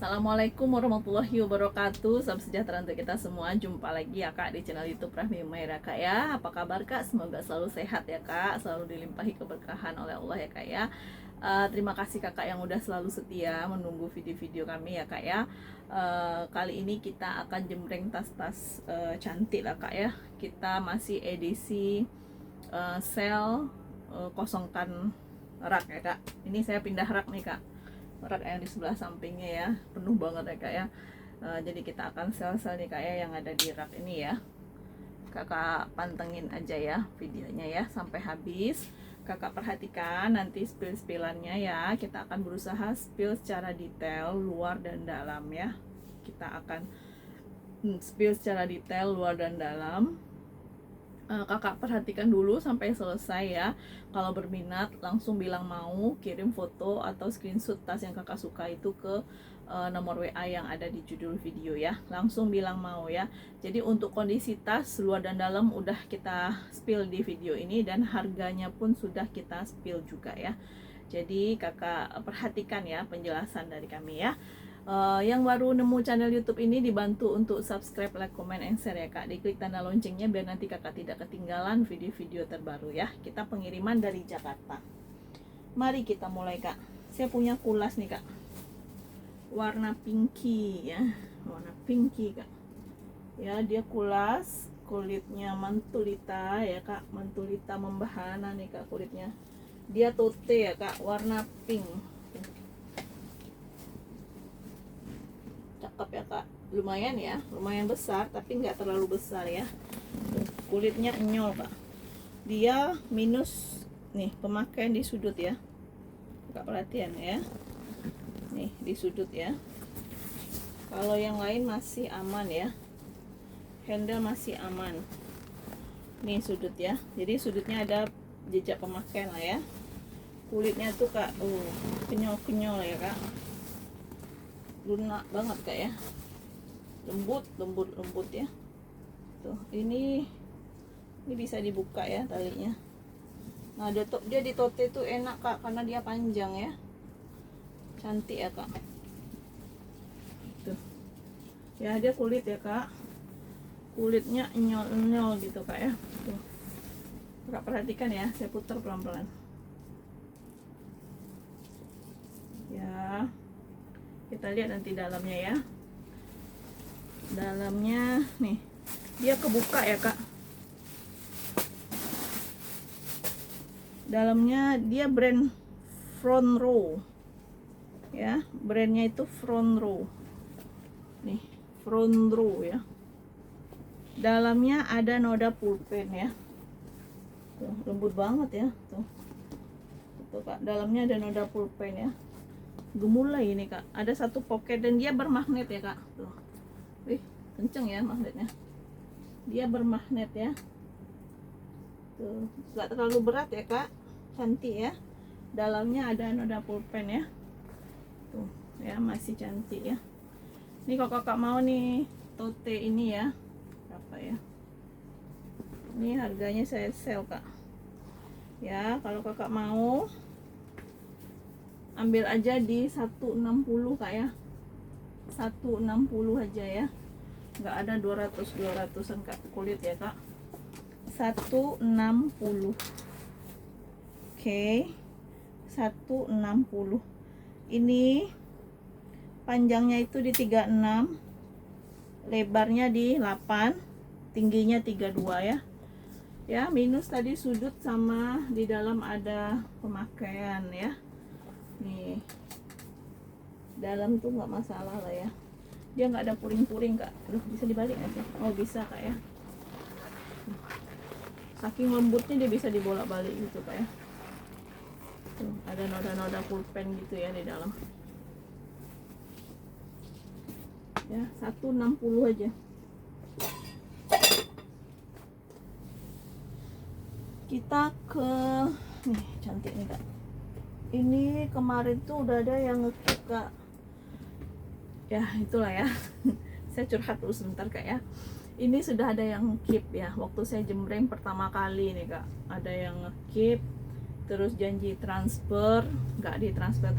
Assalamualaikum warahmatullahi wabarakatuh. Salam sejahtera untuk kita semua. Jumpa lagi ya kak di channel YouTube Rahmi Umaira kak ya. Apa kabar kak? Semoga selalu sehat ya kak, selalu dilimpahi keberkahan oleh Allah ya kak ya. Terima kasih kakak yang udah selalu setia menunggu video-video kami ya kak ya. Kali ini kita akan jembreng tas-tas cantik lah kak ya. Kita masih edisi sale kosongkan rak ya kak. Ini saya pindah rak nih kak, rak yang di sebelah sampingnya ya, penuh banget ya kak ya. Jadi kita akan sel-sel nih kak ya yang ada di rak ini ya. Kakak pantengin aja ya videonya ya sampai habis. Kakak perhatikan nanti spill-spillannya ya. Kita akan berusaha spill secara detail luar dan dalam ya. Kita akan spill secara detail luar dan dalam. Kakak perhatikan dulu sampai selesai ya. Kalau berminat langsung bilang mau, kirim foto atau screenshot tas yang kakak suka itu ke nomor WA yang ada di judul video ya. Langsung bilang mau ya. Jadi untuk kondisi tas luar dan dalam udah kita spill di video ini, dan harganya pun sudah kita spill juga ya. Jadi kakak perhatikan ya penjelasan dari kami ya. Yang baru nemu channel YouTube ini dibantu untuk subscribe, like, comment, and share ya kak. Diklik tanda loncengnya biar nanti kakak tidak ketinggalan video-video terbaru ya. Kita pengiriman dari Jakarta. Mari kita mulai kak. Saya punya kulas nih kak, warna pinky ya, warna pinky kak. Ya dia kulas, kulitnya mantulita ya kak, mantulita membahana nih kak kulitnya. Dia tote ya kak, warna pink. Cakep ya kak, lumayan ya, lumayan besar tapi nggak terlalu besar ya. Kulitnya enyol kak. Dia minus nih pemakaian di sudut ya, kak perhatian ya, nih di sudut ya. Kalau yang lain masih aman ya, handle masih aman. Nih sudut ya, jadi sudutnya ada jejak pemakaian lah ya. Kulitnya tuh kak, kenyal-kenyal ya kak, lunak banget kak ya, lembut ya. Tuh ini bisa dibuka ya talinya. Nah dia di tote tuh enak kak karena dia panjang ya, cantik ya kak. Tuh ya, dia kulit ya kak, kulitnya enyol gitu kak ya. Tuh kak perhatikan ya, saya putar pelan-pelan ya. Kita lihat nanti dalamnya ya. Dalamnya nih dia kebuka ya kak. Dalamnya dia brand Front Row ya, brandnya itu Front Row nih, Front Row ya. Dalamnya ada noda pulpen ya. Tuh, lembut banget ya. Tuh kak, dalamnya ada noda pulpen ya, gemulai ini kak. Ada satu pocket dan dia bermagnet ya kak. Tuh, wih kenceng ya magnetnya, dia bermagnet ya. Tuh nggak terlalu berat ya kak, cantik ya. Dalamnya ada noda pulpen ya. Tuh ya, masih cantik ya. Ini kalau kakak mau nih tote ini ya, berapa ya? Ini harganya saya sell kak ya. Kalau kakak mau ambil aja di 160 kak ya, 160 aja ya, nggak ada 200-an kak kulit ya kak. 160. Oke, 160. Ini panjangnya itu di 36, lebarnya di 8, tingginya 32 ya. Ya, minus tadi sudut sama di dalam ada pemakaian ya. Nih dalam tuh nggak masalah lah ya, dia nggak ada puring-puring kak. Aduh, bisa dibalik aja. Oh bisa kak ya, saking lembutnya dia bisa dibolak-balik gitu kak ya. Tuh, ada noda-noda pulpen gitu ya di dalam ya. 160 aja. Kita ke nih, cantik nih kak. Ini kemarin tuh udah ada yang nge-keep kak ya, itulah ya. Saya curhat dulu sebentar kak ya. Ini sudah ada yang keep ya, waktu saya jembreng pertama kali nih kak, ada yang nge-keep, terus janji transfer, nggak ditransfer.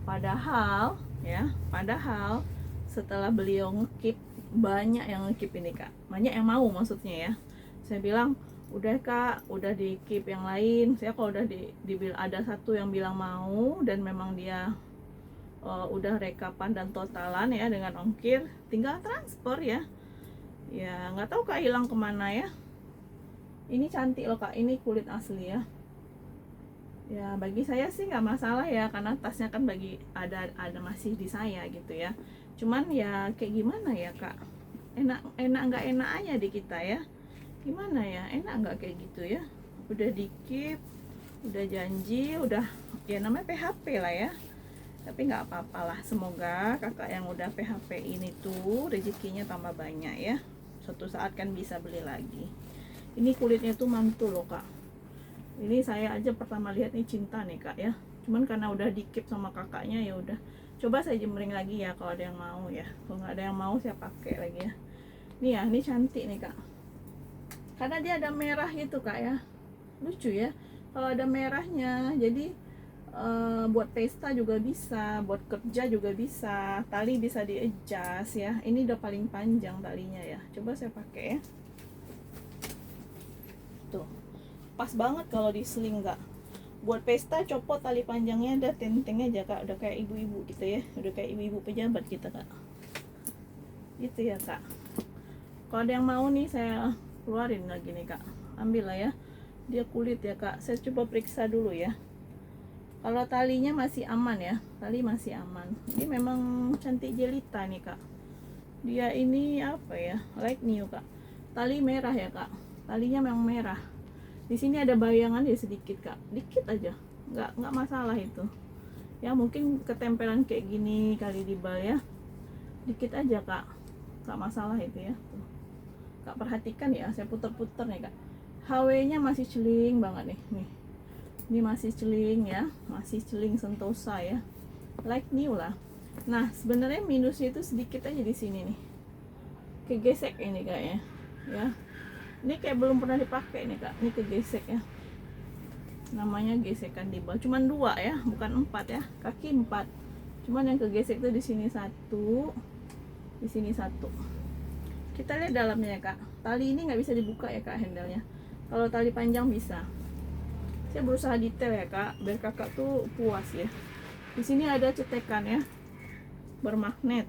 Padahal ya. Padahal setelah beliau ngekip, banyak yang ngekip ini kak, banyak yang mau maksudnya ya. Saya bilang udah kak, udah di keep yang lain. Saya kalau udah ada satu yang bilang mau dan memang dia udah rekapan dan totalan ya dengan ongkir, tinggal transfer ya. Ya nggak tahu kak hilang kemana ya. Ini cantik loh kak, ini kulit asli ya. Ya bagi saya sih nggak masalah ya, karena tasnya kan bagi ada masih di saya gitu ya. Cuman ya kayak gimana ya kak, enak nggak enak aja di kita ya. Gimana ya, enak nggak kayak gitu ya. Udah dikip, udah janji, udah ya namanya PHP lah ya. Tapi nggak apa-apa lah, semoga kakak yang udah PHP ini tuh rezekinya tambah banyak ya. Suatu saat kan bisa beli lagi. Ini kulitnya tuh mantul loh kak. Ini saya aja pertama lihat nih cinta nih kak ya. Cuman karena udah dikip sama kakaknya ya udah. Coba saya jemering lagi ya kalau ada yang mau ya. Kalau nggak ada yang mau saya pakai lagi ya. Nih ya, ini cantik nih kak. Karena dia ada merah gitu kak ya. Lucu ya. Kalau ada merahnya, jadi buat pesta juga bisa, buat kerja juga bisa. Tali bisa di-adjust ya. Ini udah paling panjang talinya ya. Coba saya pakai ya. Tuh. Pas banget kalau di sling kak. Buat pesta copot tali panjangnya, ada tenteng aja kak. Udah kayak ibu-ibu gitu ya. Udah kayak ibu-ibu pejabat kita kak. Gitu ya kak. Kalau ada yang mau nih saya keluarin lagi nih kak. Ambil lah ya. Dia kulit ya kak. Saya coba periksa dulu ya. Kalau talinya masih aman ya. Tali masih aman. Ini memang cantik jelita nih kak. Dia ini apa ya? Like new kak. Tali merah ya kak. Talinya memang merah. Di sini ada bayangan ya sedikit kak, dikit aja, nggak masalah itu. Ya mungkin ketempelan kayak gini kali di bal ya, dikit aja kak, nggak masalah itu ya. Tuh. Kak perhatikan ya, saya puter-puter nih kak. HW-nya masih celing banget nih. Ini masih celing ya, masih celing sentosa ya, like new lah. Nah sebenarnya minusnya itu sedikit aja di sini nih, kegesek ini kayaknya ya. Ini kayak belum pernah dipakai nih kak, ini kegesek ya, namanya gesekan di bawah. Cuman 2 ya, bukan 4 ya, kaki 4. Cuman yang kegesek tuh di sini 1, di sini 1. Kita lihat dalamnya ya kak. Tali ini nggak bisa dibuka ya kak, handle-nya. Kalau tali panjang bisa. Saya berusaha detail ya kak, biar kakak tuh puas ya. Di sini ada cetekan ya, bermagnet.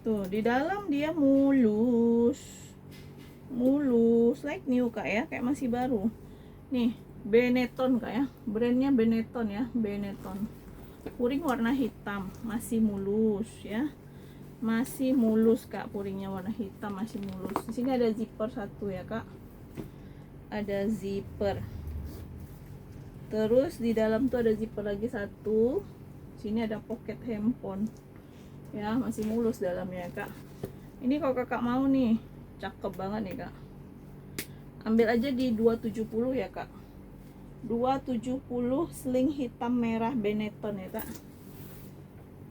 Tuh, di dalam dia mulus like new kak ya, kayak masih baru. Nih, Benetton kak ya, brandnya Benetton ya, Benetton. Puring warna hitam, masih mulus ya, masih mulus kak, puringnya warna hitam masih mulus. Di sini ada zipper 1 ya kak, ada zipper. Terus di dalam tuh ada zipper lagi 1. Sini ada pocket handphone. Ya masih mulus dalamnya kak. Ini kalau kakak mau nih, cakep banget nih kak, ambil aja di 270 ya kak. 270 sling hitam merah Benetton ya kak,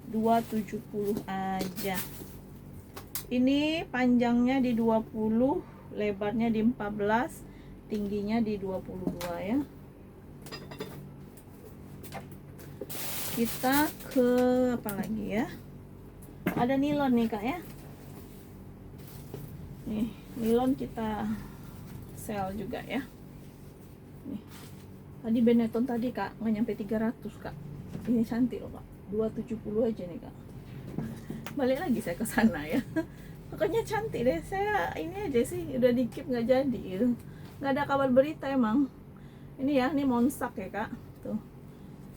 270 aja. Ini panjangnya di 20, lebarnya di 14, tingginya di 22 ya. Kita ke apa lagi ya, ada nilon nih kak ya. Nih, nilon kita sel juga ya. Nih. Tadi Benetton tadi kak nggak nyampe 300 kak. Ini cantik loh kak. 270 aja nih kak. Balik lagi saya ke sana ya. Pokoknya cantik deh. Saya ini aja sih udah dikip nggak jadi gitu. Nggak ada kabar berita emang. Ini ya, ini monsak ya kak. Tuh.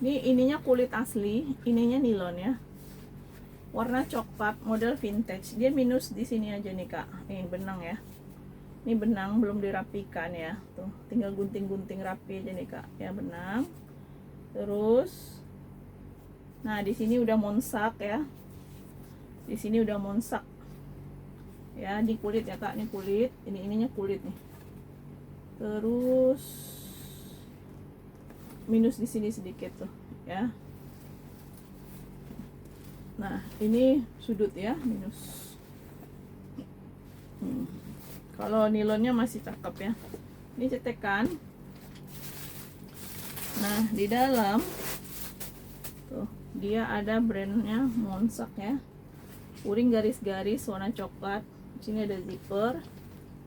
Ini ininya kulit asli, ininya nilon ya. Warna coklat, model vintage. Dia minus di sini aja nih kak. Ini benang ya. Ini benang belum dirapikan ya. Tuh, tinggal gunting-gunting rapi aja nih kak. Ya benang. Terus, nah di sini udah monsak ya. Di sini udah monsak. Ya, di kulit ya kak. Ini kulit. Ini ininya kulit nih. Terus minus di sini sedikit tuh ya. Nah ini sudut ya, minus. Kalau nilonnya masih cakep ya. Ini cetekan Nah di dalam tuh dia ada brandnya Monsak ya, puring garis-garis warna coklat. Sini ada zipper,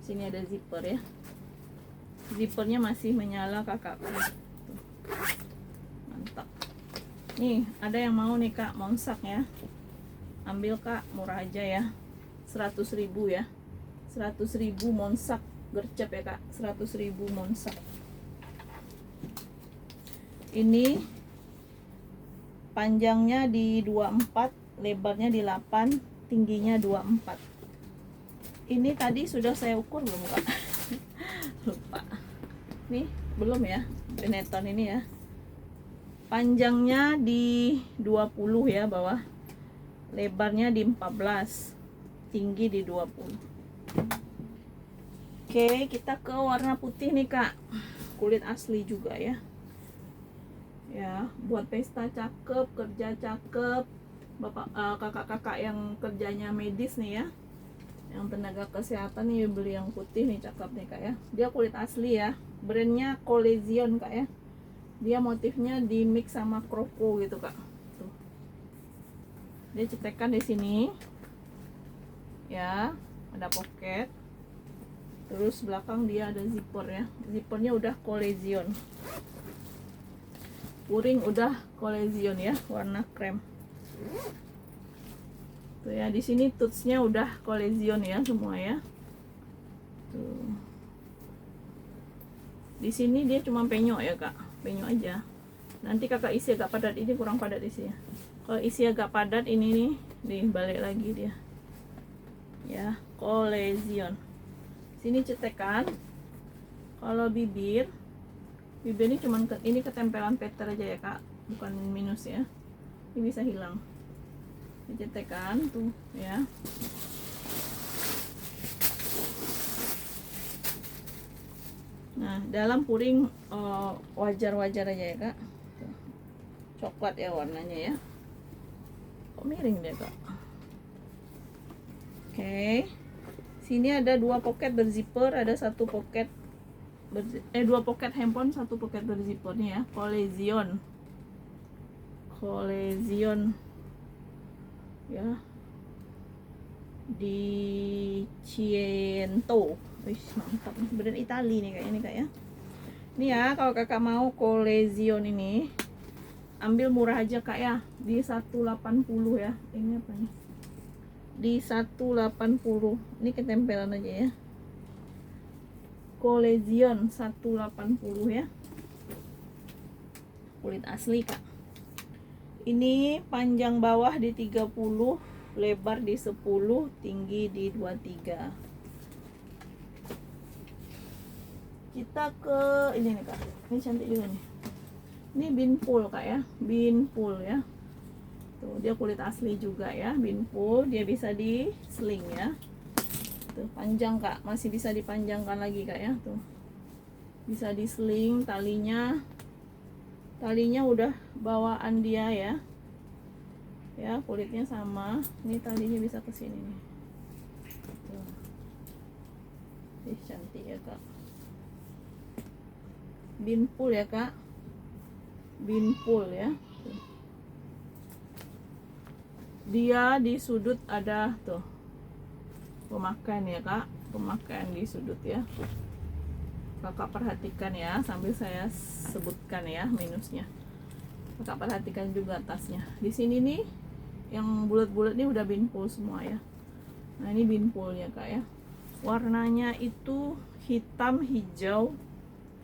sini ada zipper ya. Zippernya masih menyala kakak. Tuh. Mantap. Nih ada yang mau nih kak Monsak ya, ambil kak, murah aja ya, 100.000 ya, 100.000 Monsak gercep ya kak, 100.000 Monsak. Ini panjangnya di 24, lebarnya di 8, tingginya 24. Ini tadi sudah saya ukur belum kak? Lupa. Nih belum ya, Benetton ini ya. Panjangnya di 20 ya bawah, lebarnya di 14, tinggi di 20. Oke, kita ke warna putih nih kak, kulit asli juga ya. Ya, buat pesta cakep, kerja cakep, bapak kakak-kakak yang kerjanya medis nih ya, yang tenaga kesehatan nih, beli yang putih nih, cakep nih kak ya. Dia kulit asli ya, brandnya Colezion kak ya. Dia motifnya di mix sama kroko gitu kak. Tuh. Dia cetekan di sini ya, ada pocket, terus belakang dia ada zipper ya. Zippernya udah Colezion, puring udah Colezion ya, warna krem. Tuh ya, di sini tutsnya udah Colezion ya semua ya. Tuh. Di sini dia cuma penyok ya kak, penyok aja. Nanti kakak isi agak padat, ini kurang padat isinya. Kalau isi agak padat ini nih, balik lagi dia. Ya, Colezion. Sini cetekan. Kalau bibir ini cuman ini ketempelan peter aja ya kak, bukan minus ya. Ini bisa hilang. Dicetekan tuh ya. Nah dalam puring wajar-wajar aja ya kak. Tuh. Coklat ya warnanya ya. Kok miring deh kak. Oke. Sini ada 2 pocket berzipper, ada 1 pocket dua pocket handphone, 1 pocket berzipper nih ya. Colezion ya, di Ciento. Wih mantap nih, brand Itali nih kayaknya nih kak ya. Ini ya, kalau kakak mau Colezion ini ambil murah aja kak ya, di 180 ya. Ini apa nih, di 180. Ini ketempelan aja ya, Colezion 180 ya, kulit asli kak. Ini panjang bawah di 30, lebar di 10, tinggi di 23. Kita ke ini nih kak, ini cantik juga nih. Ini Binpool kak ya, Binpool ya. Tuh dia kulit asli juga ya, Binpool. Dia bisa di sling ya. Tuh panjang kak, masih bisa dipanjangkan lagi kak ya. Tuh bisa di sling, talinya udah bawaan dia ya. Ya kulitnya sama, ini talinya bisa ke sini nih. Tuh. Ih, cantik ya kak. Binpool ya kak, Binpool ya. Tuh. Dia di sudut ada tuh pemakaian ya kak, pemakaian di sudut ya. Kakak perhatikan ya, sambil saya sebutkan ya minusnya. Kakak perhatikan juga atasnya. Di sini nih yang bulat-bulat nih udah Binpool semua ya. Nah ini Binpool ya kak ya. Warnanya itu hitam, hijau,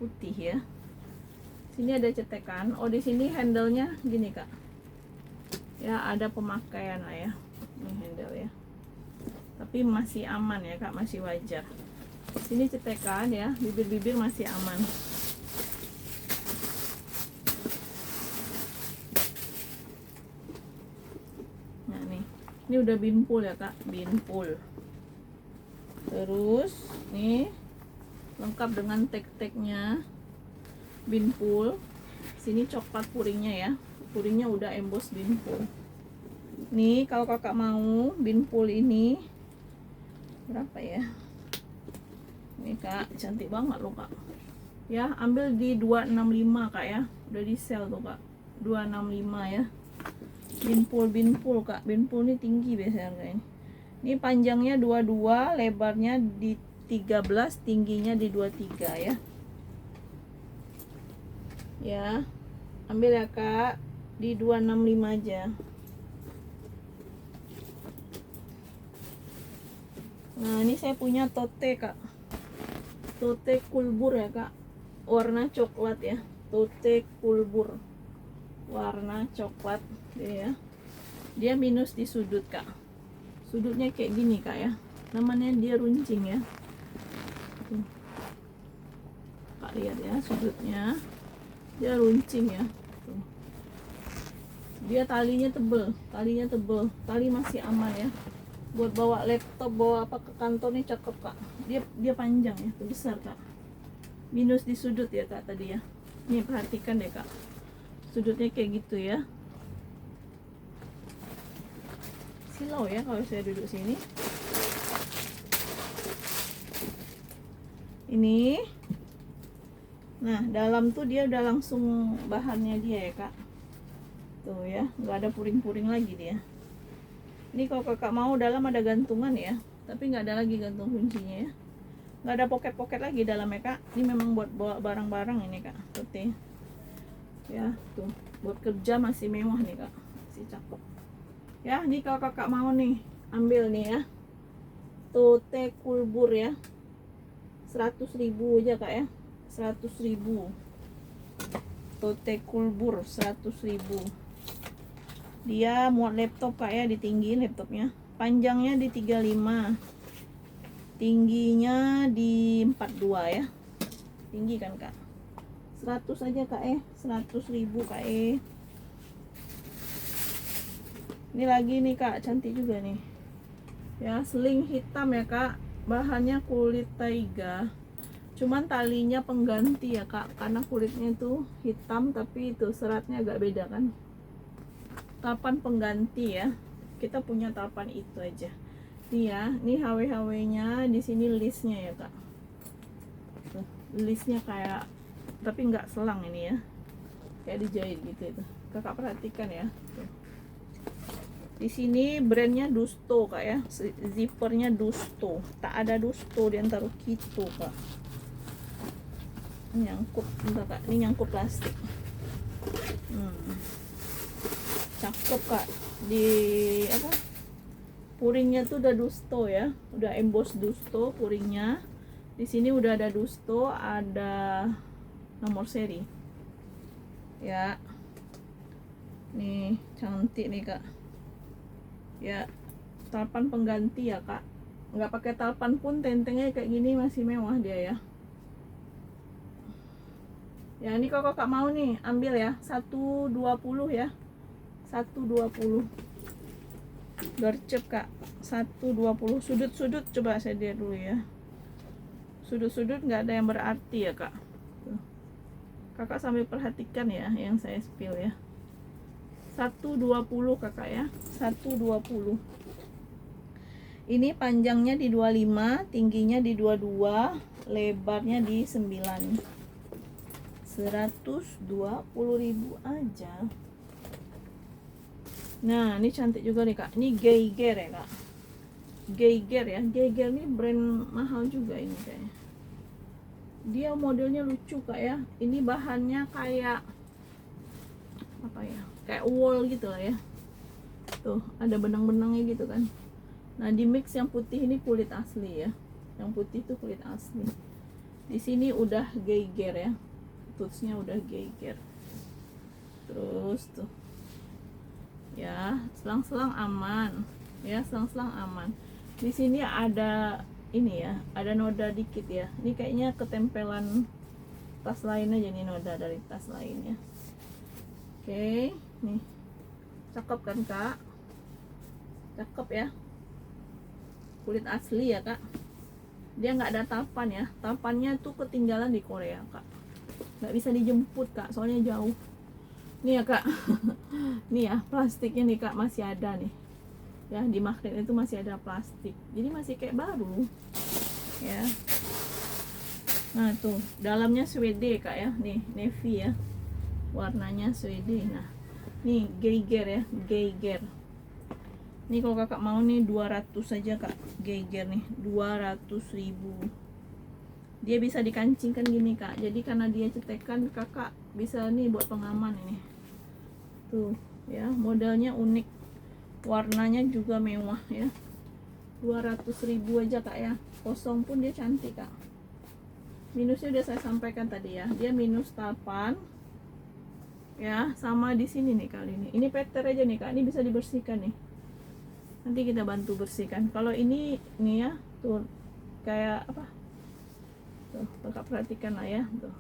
putih ya. Sini ada cetekan. Oh di sini handle-nya gini kak. Ya ada pemakaian lah ya. Ini handle ya. Tapi masih aman ya kak, masih wajar. Sini cetekan ya, bibir-bibir masih aman. Nah nih, ini udah Binpool ya kak, Binpool. Terus nih lengkap dengan tag-tagnya Binpool. Sini coklat puringnya ya, puringnya udah emboss Binpool. Nih kalau kakak mau Binpool ini berapa ya? Ini kak, cantik banget loh kak. Ya, ambil di 265 kak ya, udah di sel tuh kak, 265 ya. Binpul kak, binpul ini tinggi biasanya harganya. Ini panjangnya 22, lebarnya di 13, tingginya di 23 ya. Ya, ambil ya kak, di 265 aja. Nah ini saya punya tote kak, tote kulbur ya kak, warna coklat ya, tote kulbur warna coklat ya. Dia minus di sudut kak, sudutnya kayak gini kak ya, namanya dia runcing ya. Tuh. Kak lihat ya, sudutnya dia runcing ya. Tuh. Dia talinya tebel, tali masih aman ya, buat bawa laptop, bawa apa ke kantor nih cakep kak. Dia panjang ya, besar kak, minus di sudut ya kak tadi ya. Nih perhatikan deh kak, sudutnya kayak gitu ya. Silau ya kalau saya duduk sini. Ini, nah dalam tuh dia udah langsung bahannya dia ya kak. Tuh ya, nggak ada puring-puring lagi dia. Ini kalau kakak mau dalam ada gantungan ya, tapi nggak ada lagi gantung kuncinya ya, nggak ada poket-poket lagi dalamnya kak. Ini memang buat bawa barang-barang ini kak, tote ya. Tuh buat kerja masih mewah nih kak, masih cakep ya. Ini kalau kakak mau nih, ambil nih ya, tote kulbur ya, 100.000 aja kak ya, 100.000 tote kulbur, 100.000. Dia muat laptop kak ya, ditinggiin laptopnya. Panjangnya di 35, tingginya di 42 ya. Tinggi kan kak, 100 aja kak 100.000 kak. Ini lagi nih kak, cantik juga nih ya, sling hitam ya kak, bahannya kulit taiga, cuman talinya pengganti ya kak, karena kulitnya itu hitam tapi itu seratnya agak beda kan. Tapan pengganti ya, kita punya tapan itu aja nih ya. Ini HW nya di sini listnya ya kak. Tuh, listnya kayak, tapi nggak selang ini ya, kayak dijahit gitu itu. Kakak perhatikan ya. Tuh. Di sini brandnya Dusto kak ya, zippernya Dusto, tak ada Dusto di antara gitu kak. Nyangkut bentar kak, ini nyangkut plastik. Cakep kak, di apa, puringnya tuh udah Dusto ya, udah emboss Dusto puringnya. Di sini udah ada Dusto, ada nomor seri ya. Nih cantik nih kak ya, talpan pengganti ya kak, nggak pakai talpan pun tentengnya kayak gini masih mewah dia ya. Ya ini kalau kakak mau nih, ambil ya, 120 ya, 120 gercep kak, 120. Sudut-sudut coba saya lihat dulu ya, sudut-sudut nggak ada yang berarti ya kak. Tuh. Kakak sambil perhatikan ya yang saya spill ya. 120 kakak ya, 120. Ini panjangnya di 25, tingginya di 22, lebarnya di 9. 120.000 aja. Nah ini cantik juga nih kak, ini Geiger ya kak, Geiger ya. Geiger ini brand mahal juga ini kayaknya. Dia modelnya lucu kak ya, ini bahannya kayak apa ya, kayak wool gitu lah ya. Tuh ada benang-benangnya gitu kan. Nah di mix yang putih ini kulit asli ya, yang putih itu kulit asli. Di sini udah Geiger ya, tutsnya udah Geiger. Terus tuh ya, selang-selang aman ya, selang-selang aman. Di sini ada ini ya, ada noda dikit ya. Ini kayaknya ketempelan tas lain aja nih, noda dari tas lainnya. Oke, nih cakep kan kak, cakep ya, kulit asli ya kak. Dia nggak ada tapan ya, tapannya tuh ketinggalan di Korea kak, nggak bisa dijemput kak, soalnya jauh. Nih ya kak, nih ya plastiknya nih kak, masih ada nih ya, di magnet itu masih ada plastik, jadi masih kayak baru ya. Nah tuh dalamnya suede kak ya, nih navy ya, warnanya suede. Nah nih Geiger ya, Geiger. Nih kalau kakak mau nih 200 saja kak, Geiger nih 200.000. Dia bisa dikancingkan gini kak, jadi karena dia cetekan kakak bisa nih buat pengaman ini. Tuh ya, modelnya unik, warnanya juga mewah ya. 200.000 aja kak ya, kosong pun dia cantik kak. Minusnya udah saya sampaikan tadi ya, dia minus 8 ya, sama di sini nih kali ini peter aja nih kak, ini bisa dibersihkan nih, nanti kita bantu bersihkan. Kalau ini nih ya tuh kayak apa tuh, kakak perhatikan lah ya tuh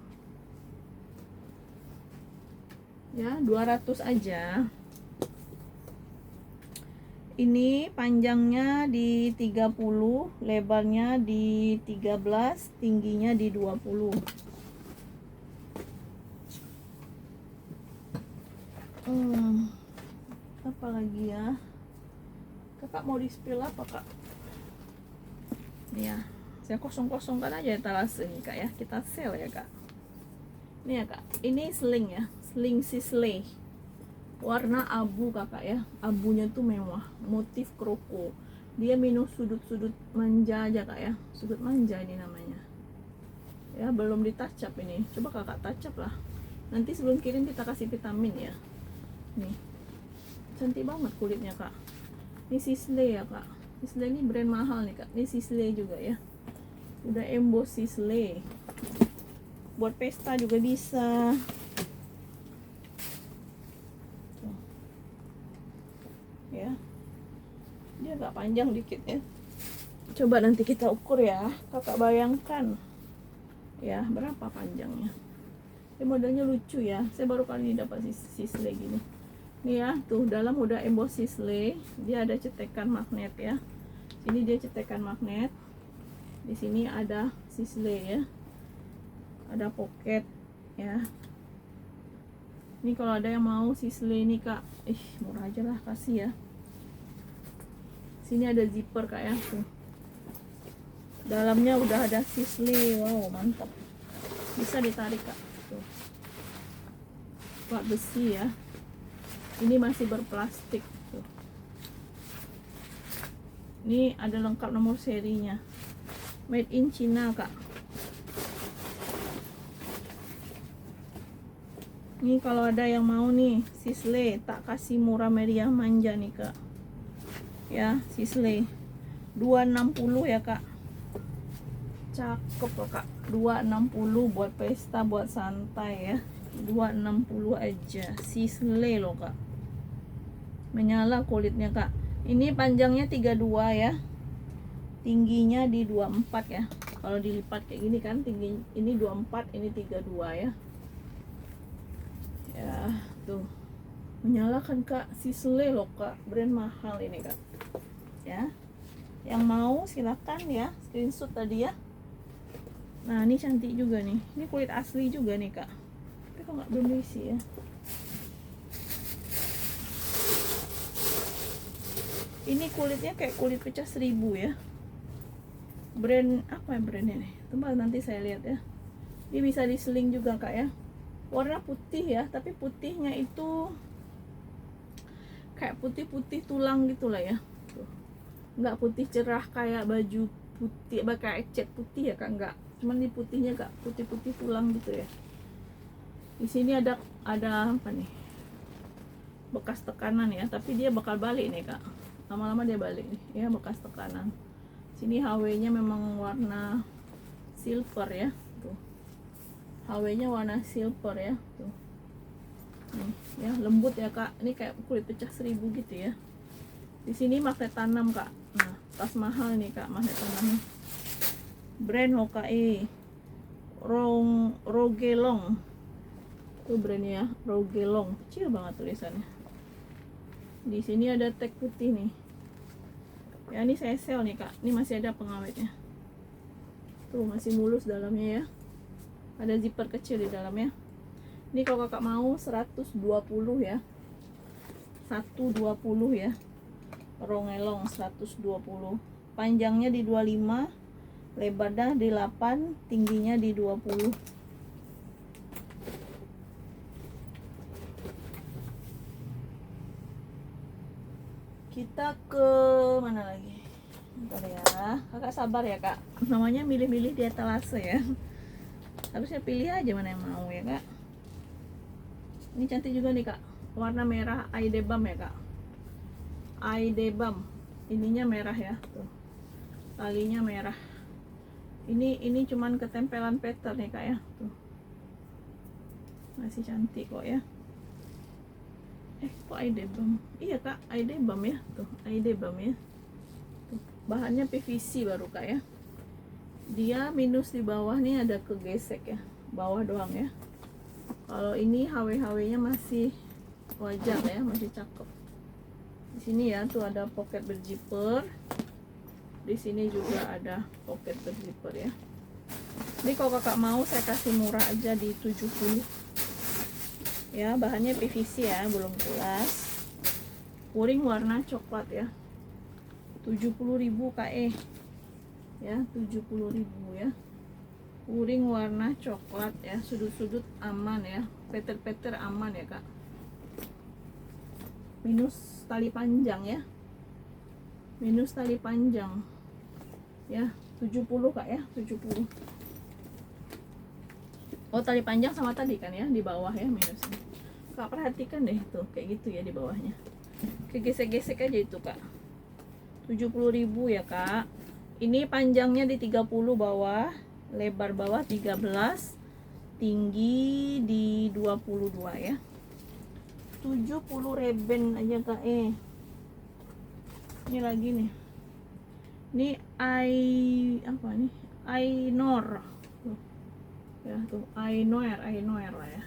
ya, 200 aja. Ini panjangnya di 30, lebarnya di 13, tingginya di 20. Apa lagi ya? Kakak mau di spill apa kak? Nih ya, saya kosong-kosongkan aja etalase ini kak ya, kita sell ya kak. Nih ya kak, ini sling ya, sling Sisley, warna abu kakak ya, abunya tuh mewah, motif kroko. Dia minus sudut-sudut manja aja kak ya, sudut manja ini namanya ya, belum ditacap ini, coba kakak tacap lah nanti sebelum kirim, kita kasih vitamin ya. Nih cantik banget kulitnya kak. Ini Sisley ya kak, Sisley ini brand mahal nih kak, ini Sisley juga ya, udah emboss Sisley, buat pesta juga bisa. Ya, dia agak panjang dikit ya, coba nanti kita ukur ya, kakak bayangkan ya berapa panjangnya. Ini modelnya lucu ya, saya baru kali ini dapat Sisley gini nih ya. Tuh dalam udah emboss Sisley, dia ada cetekan magnet ya, ini dia cetekan magnet, di sini ada Sisley ya, ada pocket ya. Ini kalau ada yang mau Sisley ini kak, murah aja lah kasih ya. Sini ada zipper kak ya, tuh dalamnya udah ada Sisley, wow mantap, bisa ditarik kak. Tuh plat besi ya, ini masih berplastik tuh. Ini ada lengkap nomor serinya, made in China kak. Ini kalau ada yang mau nih Sisley, tak kasih murah meriah manja nih kak ya, Sisley 260 ya kak, cakep loh kak, 260 buat pesta, buat santai ya, 260 aja, Sisley loh kak, menyala kulitnya kak. Ini panjangnya 32 ya, tingginya di 24 ya, kalau dilipat kayak gini kan tinggi ini 24, ini 32 ya. Ya tuh menyala kan kak, Sisley loh kak, brand mahal ini kak ya. Yang mau silakan ya, screenshot tadi ya. Nah ini cantik juga nih, ini kulit asli juga nih kak, tapi kok nggak belum diisi ya. Ini kulitnya kayak kulit pecah 1000 ya, brand apa ya brandnya nih, tunggu nanti saya lihat ya. Ini bisa diseling juga kak ya, warna putih ya, tapi putihnya itu kayak putih-putih tulang gitulah ya. Tuh, nggak putih cerah kayak baju putih, kayak cat putih ya kak, nggak, cuman di putihnya kak putih-putih tulang gitu ya. Di sini ada apa nih, bekas tekanan ya, tapi dia bakal balik nih kak, lama-lama dia balik nih ya, bekas tekanan. Sini HW-nya memang warna silver ya, tuh HW-nya warna silver ya, tuh nih ya, lembut ya kak, ini kayak kulit pecah 1000 gitu ya. Di sini magnet tanam kak, nah tas mahal nih kak magnet tanamnya, brand Hokae, Rogelong tuh brandnya ya, Rogelong, kecil banget tulisannya. Di sini ada tag putih nih ya, ini saya sel nih kak, ini masih ada pengawetnya tuh, masih mulus dalamnya ya, ada zipper kecil di dalamnya. Ini kalau kakak mau 120 ya, 120 ya, Rogelong 120, panjangnya di 25, lebarnya di 8, tingginya di 20. Kita ke mana lagi? Bentar ya, kakak sabar ya kak, namanya milih-milih di etalase ya, harusnya pilih aja mana yang mau ya kak. Ini cantik juga nih kak, warna merah Aidebam ya kak, Aidebam, ininya merah ya, tuh talinya merah. Ini cuman ketempelan pattern nih kak ya, tuh masih cantik kok ya. Kok Aidebam? Iya kak, Aidebam ya, tuh Aidebam ya. Tuh, bahannya PVC baru kak ya. Dia minus di bawah nih ada kegesek ya, bawah doang ya. Kalau ini HW nya masih wajar ya, masih cakep. Di sini ya tuh ada pocket berzipper. Di sini juga ada pocket berzipper ya. Ini kalau kakak mau saya kasih murah aja di 70. Ya, bahannya PVC ya, belum kelas. Kuring warna coklat ya. 70.000 KE. Ya, 70.000 ya. Kuring warna coklat ya, sudut-sudut aman ya, peter-peter aman ya kak. Minus tali panjang ya, minus tali panjang ya, 70 kak ya, 70. Oh tali panjang sama tadi kan ya, di bawah ya minusnya. Kak perhatikan deh tuh, kayak gitu ya di bawahnya, kegesek-gesek aja itu kak. 70.000 ya kak. Ini panjangnya di 30 bawah, lebar bawah 13, tinggi di 22 ya. 70 reben aja kak. Ini lagi nih. Ini apa nih? Ainor. Tuh. Ya tuh, Ainor lah ya.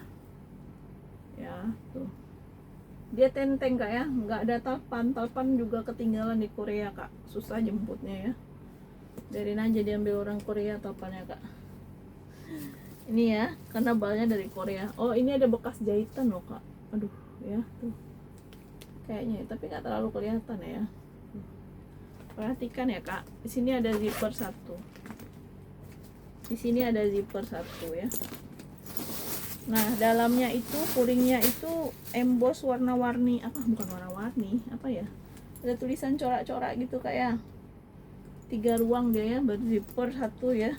Ya, tuh. Dia tenteng kak ya, nggak ada talpan juga ketinggalan di Korea kak, susah jemputnya ya. Biarin aja diambil orang Korea talpannya kak. Ini ya, karena balnya dari Korea. Oh ini ada bekas jahitan loh kak, aduh ya tuh kayaknya, tapi nggak terlalu kelihatan ya. Perhatikan ya kak, di sini ada zipper satu, di sini ada zipper satu ya. Nah dalamnya itu kuringnya itu emboss warna-warni, apa bukan warna-warni, apa ya, ada tulisan corak-corak gitu kak ya. 3 ruang dia ya, berzipper satu ya.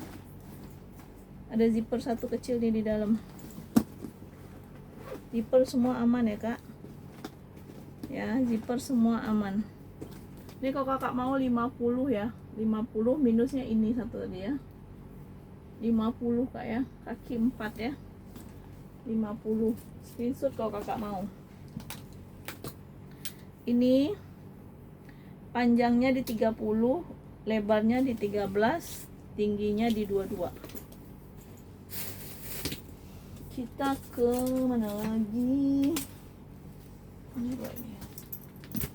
Ada zipper satu kecil nih di dalam. Zipper semua aman ya kak. Ya zipper semua aman. Ini kalau kakak mau 50 ya, 50 minusnya ini satu tadi ya. 50 kak ya, kaki 4 ya. 50 screenshot kalau kakak mau. Ini panjangnya di 30, lebarnya di 13, tingginya di 22. Kita ke mana lagi?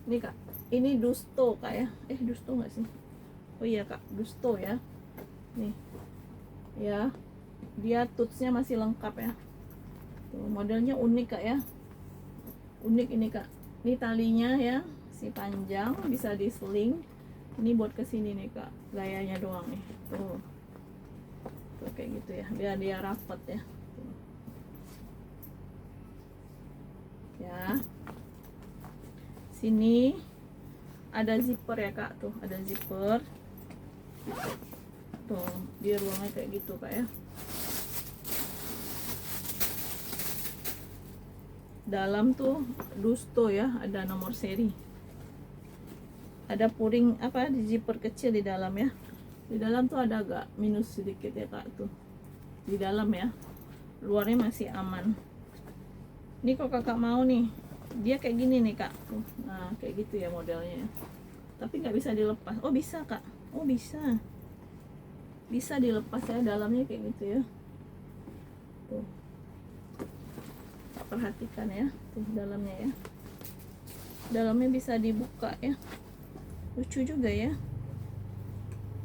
Ini kak, ini Dusto kak ya. Dusto nggak sih? Oh iya kak, Dusto ya. Nih ya, dia tutsnya masih lengkap ya. Tuh, modelnya unik kak ya, unik ini kak. Ini talinya ya, si panjang, bisa di sling. Ini buat kesini nih kak, gayanya doang nih. Tuh kayak gitu ya, biar dia rapet ya. Tuh. Ya, sini ada zipper ya kak, tuh ada zipper. Tuh dia ruangnya kayak gitu kak ya. Dalam tuh Dusto ya, ada nomor seri, ada puring apa di zipper kecil di dalam ya. Di dalam tuh ada agak minus sedikit ya kak, tuh di dalam ya, luarnya masih aman. Ini kalau kakak mau nih, dia kayak gini nih kak, tuh. Nah kayak gitu ya modelnya, tapi nggak bisa dilepas. Oh bisa kak, oh bisa dilepas ya, dalamnya kayak gitu ya. Tuh perhatikan ya, tuh dalamnya ya, dalamnya bisa dibuka ya, lucu juga ya.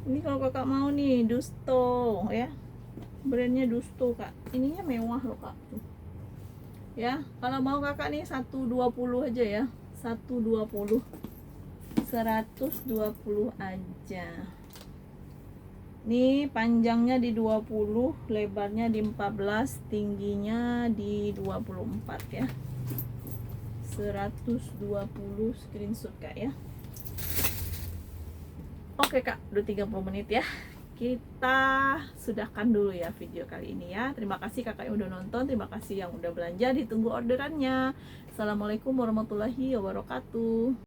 Ini kalau kakak mau nih Dusto ya, brandnya Dusto kak, ininya mewah loh kak tuh. Ya kalau mau kakak nih 120 aja ya, 120 aja. Ini panjangnya di 20, lebarnya di 14, tingginya di 24 ya. 120 screenshot Kak ya. Oke Kak, udah 30 menit ya. Kita sudahkan dulu ya video kali ini ya. Terima kasih Kakak yang udah nonton, terima kasih yang udah belanja, ditunggu orderannya. Assalamualaikum warahmatullahi wabarakatuh.